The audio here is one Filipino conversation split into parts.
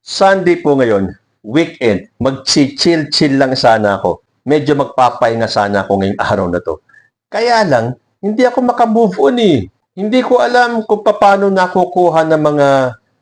Sunday po ngayon, weekend, mag-chill-chill lang sana ako. Medyo magpapahinga sana ako ngayong araw na to. Kaya lang, hindi ako makamove on eh. Hindi ko alam kung paano nakukuha ng mga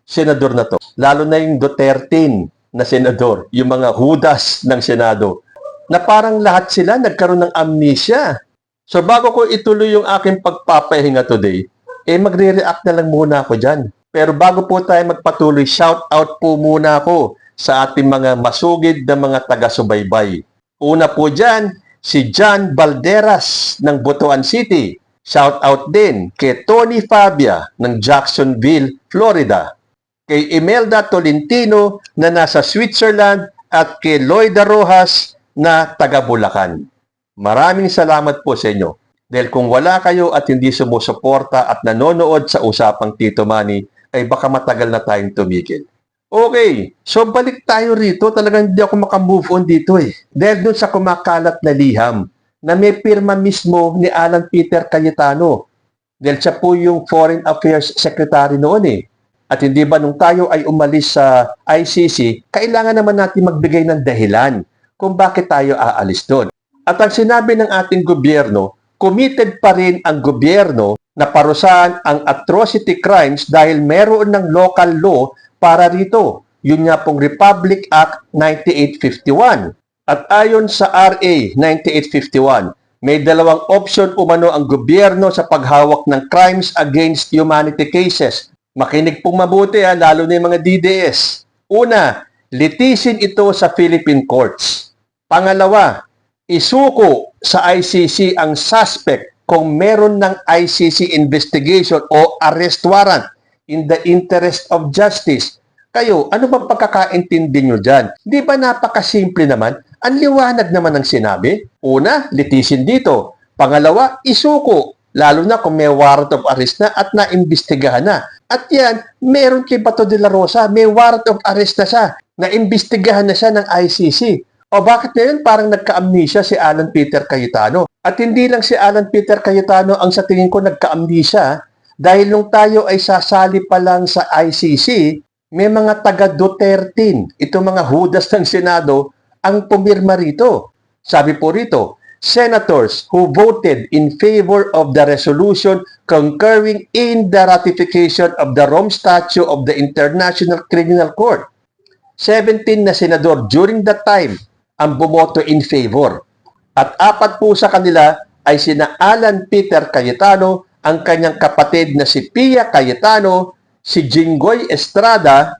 senador na to. Lalo na yung Duterte na senador, yung mga hudas ng Senado, na parang lahat sila nagkaroon ng amnesia. So bago ko ituloy yung aking pagpapahinga today, magre-react na lang muna ako dyan. Pero bago po tayo magpatuloy, shout out po muna ako sa ating mga masugid na mga taga-subaybay. Una po dyan, si John Balderas ng Butuan City. Shout out din kay Tony Fabia ng Jacksonville, Florida. Kay Imelda Tolentino na nasa Switzerland at kay Loida Rojas na taga Bulacan. Maraming salamat po sa inyo. Dahil kung wala kayo at hindi sumusuporta at nanonood sa usapang Tito Manny, ay baka matagal na tayong tumigil. Okay, so balik tayo rito. Talagang hindi ako makamove on dito eh. Dahil dun sa kumakalat na liham na may pirma mismo ni Alan Peter Cayetano. Dahil siya po yung Foreign Affairs Secretary noon eh. At hindi ba nung tayo ay umalis sa ICC, kailangan naman natin magbigay ng dahilan kung bakit tayo aalis doon. At ang sinabi ng ating gobyerno, committed pa rin ang gobyerno na parusahan ang atrocity crimes dahil meron ng local law para rito. Yun nga pong Republic Act 9851. At ayon sa RA 9851, may dalawang option umano ang gobyerno sa paghawak ng crimes against humanity cases. Makinig pong mabuti lalo na yung mga DDS. Una, litisin ito sa Philippine courts. Pangalawa, isuko sa ICC ang suspect kung meron ng ICC investigation o arrest warrant in the interest of justice. Kayo, ano bang pagkakaintindi nyo dyan? Di ba napakasimple naman? Ang liwanag naman ng sinabi. Una, litisin dito. Pangalawa, isuko. Lalo na kung may warrant of arrest na at naimbestigahan na. At yan, meron kay Bato de la Rosa, may warrant of arrest na siya. Naimbestigahan na siya ng ICC. O bakit ngayon parang nagka-amnesia si Alan Peter Cayetano? At hindi lang si Alan Peter Cayetano ang sa tingin ko nagka-amnesia dahil nung tayo ay sasali pa lang sa ICC, may mga taga-Duterte, itong mga hudas ng Senado, ang pumirma rito. Sabi po rito, senators who voted in favor of the resolution concurring in the ratification of the Rome Statute of the International Criminal Court. 17 na senador during that time ang bumoto in favor. At 4 po sa kanila ay sina Alan Peter Cayetano, ang kanyang kapatid na si Pia Cayetano, si Jinggoy Estrada,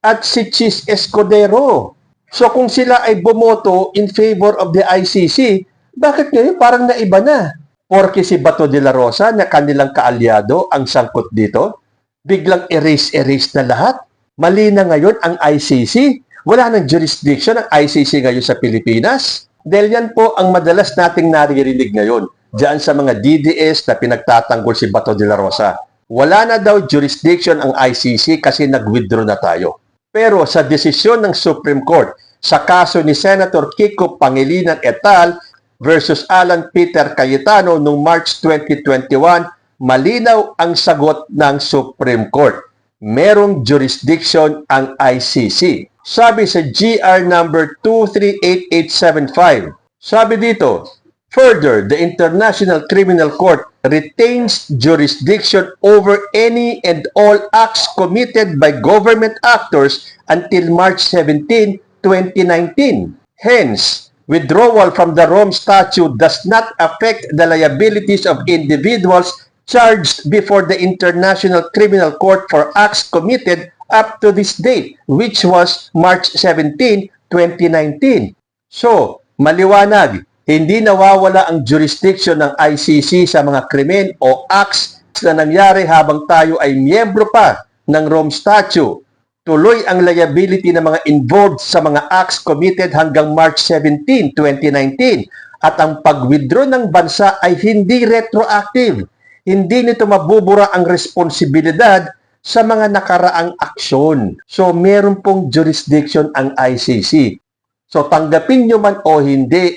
at si Chis Escudero. So kung sila ay bumoto in favor of the ICC, bakit ngayon parang naiba na? Porque si Bato de la Rosa na kanilang kaalyado ang sangkot dito, biglang erase na lahat. Mali na ngayon ang ICC. Wala nang jurisdiction ang ICC ngayon sa Pilipinas. Dahil yan po ang madalas nating naririnig ngayon diyan sa mga DDS na pinagtatanggol si Bato de la Rosa. Wala na daw jurisdiction ang ICC kasi nag-withdraw na tayo. Pero sa desisyon ng Supreme Court sa kaso ni Senator Kiko Pangilinan et al. Versus Alan Peter Cayetano noong March 2021, malinaw ang sagot ng Supreme Court. Merong jurisdiction ang ICC. Sabi sa GR number 238875, sabi dito, further, the International Criminal Court retains jurisdiction over any and all acts committed by government actors until March 17, 2019. Hence, withdrawal from the Rome Statute does not affect the liabilities of individuals charged before the International Criminal Court for acts committed up to this date, which was March 17, 2019. So, maliwanag, hindi nawawala ang jurisdiction ng ICC sa mga krimen o acts na nangyari habang tayo ay miyembro pa ng Rome Statute. Tuloy ang liability ng mga involved sa mga acts committed hanggang March 17, 2019. At ang pag-withdraw ng bansa ay hindi retroactive. Hindi nito mabubura ang responsibilidad sa mga nakaraang aksyon. So, meron pong jurisdiction ang ICC. So, tanggapin nyo man o hindi,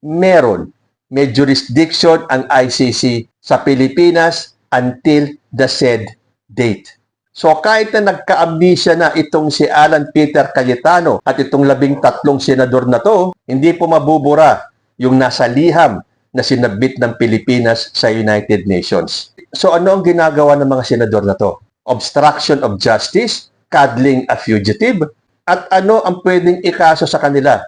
meron. May jurisdiction ang ICC sa Pilipinas until the said date. So kahit na nagka-amnesia na itong si Alan Peter Cayetano at itong 13 senador na to, hindi po mabubura yung nasa liham na sinabit ng Pilipinas sa United Nations. So ano ang ginagawa ng mga senador na to? Obstruction of justice, cuddling a fugitive, at ano ang pwedeng ikaso sa kanila?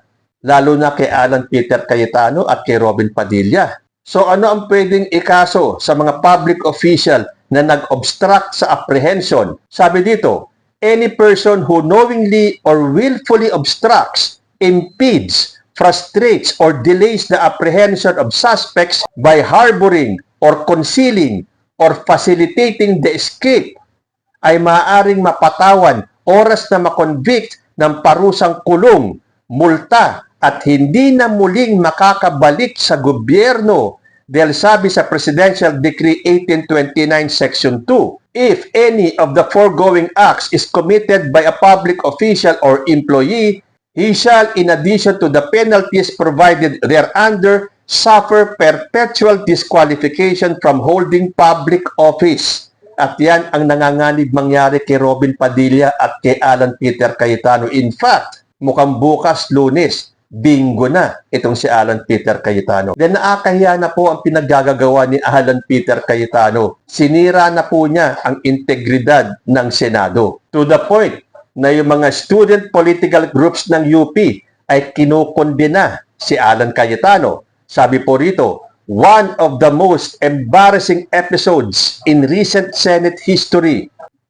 Lalo na kay Alan Peter Cayetano at kay Robin Padilla. So ano ang pwedeng ikaso sa mga public official na nag-obstruct sa apprehension? Sabi dito, any person who knowingly or willfully obstructs, impedes, frustrates, or delays the apprehension of suspects by harboring or concealing or facilitating the escape ay maaaring mapatawan oras na makonvict ng parusang kulong, multa, at hindi na muling makakabalik sa gobyerno dahil sabi sa Presidential Decree 1829 Section 2, if any of the foregoing acts is committed by a public official or employee, he shall, in addition to the penalties provided thereunder, suffer perpetual disqualification from holding public office. At yan ang nanganganib mangyari kay Robin Padilla at kay Alan Peter Cayetano. In fact, mukhang bukas Lunes, bingo na itong si Alan Peter Cayetano. Then nakakahiya na po ang pinaggagawa ni Alan Peter Cayetano. Sinira na po niya ang integridad ng Senado. To the point na yung mga student political groups ng UP ay kinukondena si Alan Cayetano. Sabi po rito, one of the most embarrassing episodes in recent Senate history.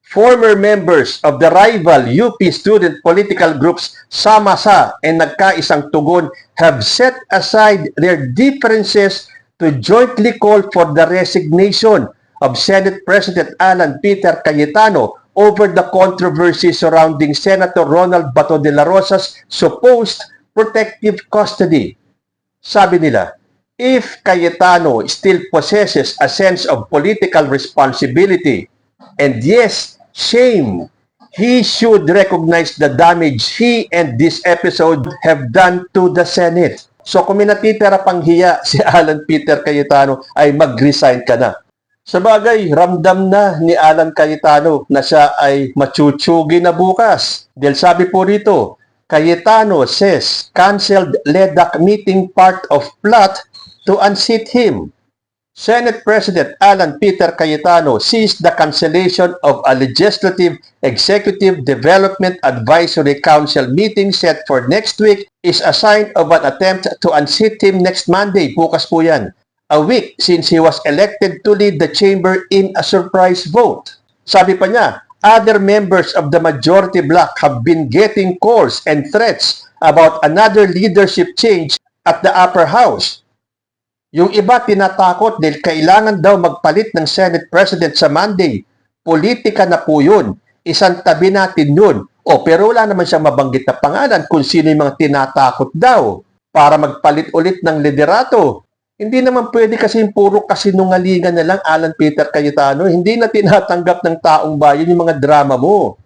Former members of the rival UP student political groups Samasa and Nagkaisang Tugon have set aside their differences to jointly call for the resignation of Senate President Alan Peter Cayetano over the controversy surrounding Senator Ronald Bato de la Rosa's supposed protective custody. Sabi nila, if Cayetano still possesses a sense of political responsibility, and yes, shame, he should recognize the damage he and this episode have done to the Senate. So kung may natitira pang hiya si Alan Peter Cayetano, ay mag-resign ka na. Sabagay, ramdam na ni Alan Cayetano na siya ay machuchugi na bukas. Dahil sabi po rito, Cayetano says canceled LEDAC meeting part of plot to unseat him. Senate President Alan Peter Cayetano sees the cancellation of a Legislative Executive Development Advisory Council meeting set for next week is a sign of an attempt to unseat him next Monday. Bukas po yan. A week since he was elected to lead the chamber in a surprise vote. Sabi pa niya, other members of the majority bloc have been getting calls and threats about another leadership change at the upper house. Yung iba tinatakot dahil kailangan daw magpalit ng Senate President sa Monday. Politika na po yun. Isang tabi natin yun. O pero wala naman siyang mabanggit na pangalan kung sino yung mga tinatakot daw para magpalit ulit ng liderato. Hindi naman pwede kasi puro kasinungalingan na lang, Alan Peter Cayetano. Hindi na tinatanggap ng taong bayan yung mga drama mo.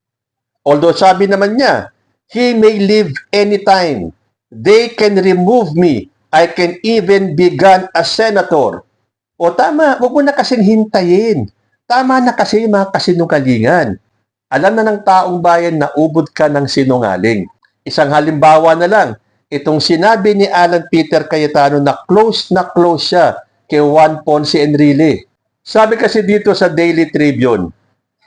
Although sabi naman niya, he may leave anytime. They can remove me. I can even become a senator. O tama, huwag mo na kasing hintayin. Tama na kasi yung mga kasinungalingan. Alam na ng taong bayan na ubod ka ng sinungaling. Isang halimbawa na lang, itong sinabi ni Alan Peter Cayetano na close siya kay Juan Ponce Enrile. Sabi kasi dito sa Daily Tribune,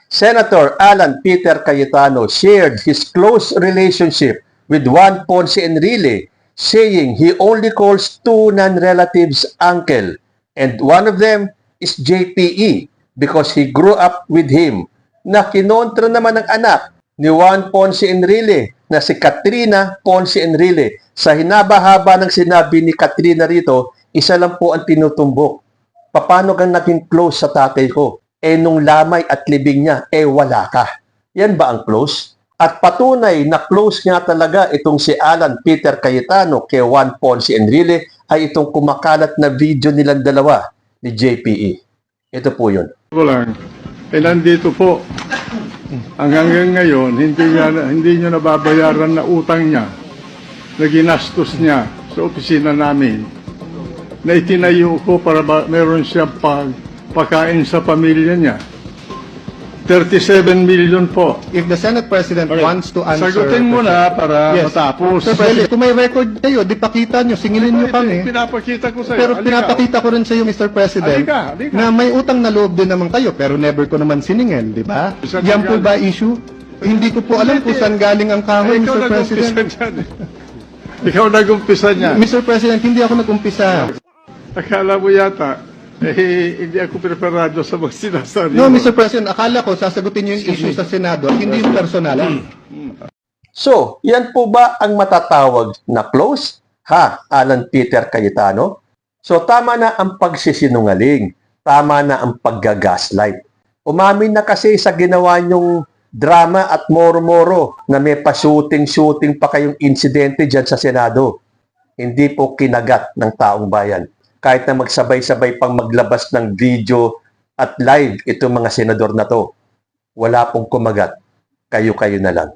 Senator Alan Peter Cayetano shared his close relationship with Juan Ponce Enrile, saying he only calls two non-relatives uncle, and one of them is JPE because he grew up with him. Na kinontra naman ng anak ni Juan Ponce Enrile na si Katrina Ponce Enrile. Sa hinaba-haba ng sinabi ni Katrina rito, isa lang po ang tinutumbok. Paano kang naging close sa tatay ko? Nung lamay at libing niya, wala ka. Yan ba ang close? At patunay na close nga talaga itong si Alan Peter Cayetano kay Juan Ponce Enrile ay itong kumakalat na video nilang dalawa ni JPE. Ito po yun. Nandito po. Hanggang ngayon, hindi nyo nababayaran na utang niya na ginastos niya sa opisina namin na itinayo ko para meron siyang pagkain sa pamilya niya. 37 million po. If the Senate President wants to answer... Sagutin mo na para Yes. matapos. Sir President, kung may record kayo, di pakita nyo, singilin nyo kami. Pinapakita ko sa'yo. Pero Halika. pinapakita ko rin sa iyo, Mr. President, Halika. na may utang na loob din naman kayo, pero never ko naman siningil, di ba? Saan Yan po galing? ba issue? Hindi ko po alam kung saan galing ang kahoy, Ikaw Mr. nag-umpisa President. dyan. Ikaw nag-umpisa niya. Mr. President, hindi ako nag-umpisa. Akala mo yata, hindi ako preparado sa mga sinasabi No, mo. Mr. President, akala ko sasagutin niyo yung issue sa Senado at hindi yung personalan. So, yan po ba ang matatawag na close? Ha, Alan Peter Cayetano? So, tama na ang pagsisinungaling. Tama na ang paggagaslight. Umamin na kasi sa ginawa niyong drama at moro-moro na may pa-shooting-shooting pa kayong insidente dyan sa Senado. Hindi po kinagat ng taong bayan. Kahit na magsabay-sabay pang maglabas ng video at live itong mga senador na to. Wala pong kumagat. Kayo-kayo na lang.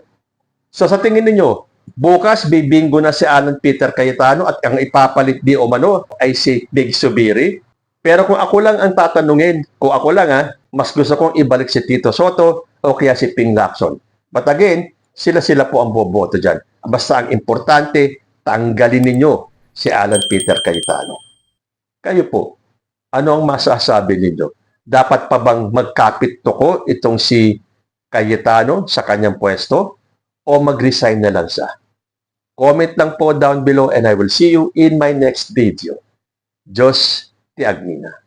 So sa tingin ninyo, bukas bibingo na si Alan Peter Cayetano at ang ipapalit di umano ay si Big Subiri. Pero kung ako lang ang tatanungin, kung ako lang mas gusto kong ibalik si Tito Soto o kaya si Ping Lacson. But again, sila-sila po ang boboto dyan. Basta ang importante, tanggalin ninyo si Alan Peter Cayetano. Kayo po, ano ang masasabi ninyo? Dapat pa bang magkapit toko itong si Cayetano sa kanyang pwesto o mag-resign na lang siya? Comment lang po down below and I will see you in my next video. Diyos ti Agnina.